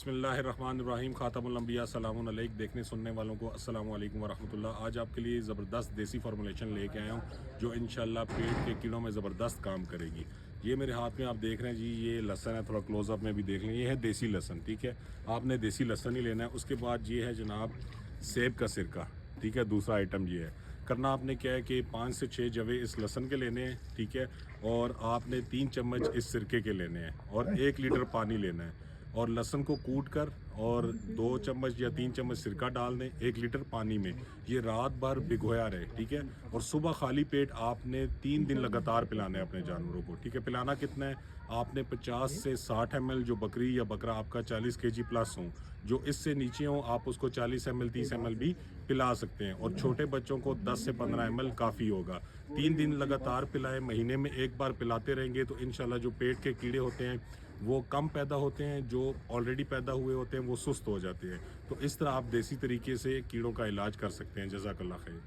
बिस्मिल्लाहिर्रहमानिर्रहीम खातमुल अंबिया सलामुन अलैक। देखने सुनने वालों को अस्सलामु अलैकुम वरहमतुल्लाह। आज आपके लिए ज़बरदस्त देसी फार्मूलेशन लेके आया हूँ जो इंशाल्लाह पेट के कीड़ों में ज़बरदस्त काम करेगी। ये मेरे हाथ में आप देख रहे हैं जी, ये लहसन है, थोड़ा क्लोज़अप में भी देख लें। ये है देसी लहसन, ठीक है। आपने देसी लहसन ही लेना है। उसके बाद ये है जनाब सेब का सिरका, ठीक है। दूसरा आइटम ये है, करना आपने क्या है कि 5 से 6 जवे इस लहसन के लेने हैं, ठीक है। और आपने 3 चम्मच इस सिरके के लेने हैं और 1 लीटर पानी लेना है। और लहसुन को कूट कर और 2 चम्मच या 3 चम्मच सिरका डाल दें 1 लीटर पानी में। ये रात भर भिगोया रहे, ठीक है। और सुबह खाली पेट आपने 3 दिन लगातार पिलाना है अपने जानवरों को, ठीक है। पिलाना कितना है, आपने 50 से 60 ml, जो बकरी या बकरा आपका 40 kg प्लस हो, जो इससे नीचे हो आप उसको 40 ml 30 ml भी पिला सकते हैं। और छोटे बच्चों को 10 से 15 ml काफ़ी होगा। 3 दिन लगातार पिलाएं, महीने में 1 बार पिलाते रहेंगे तो इंशाल्लाह जो पेट के कीड़े होते हैं वो कम पैदा होते हैं, जो ऑलरेडी पैदा हुए होते हैं वो सुस्त हो जाते हैं। तो इस तरह आप देसी तरीके से कीड़ों का इलाज कर सकते हैं। जज़ाकल्लाह खैर।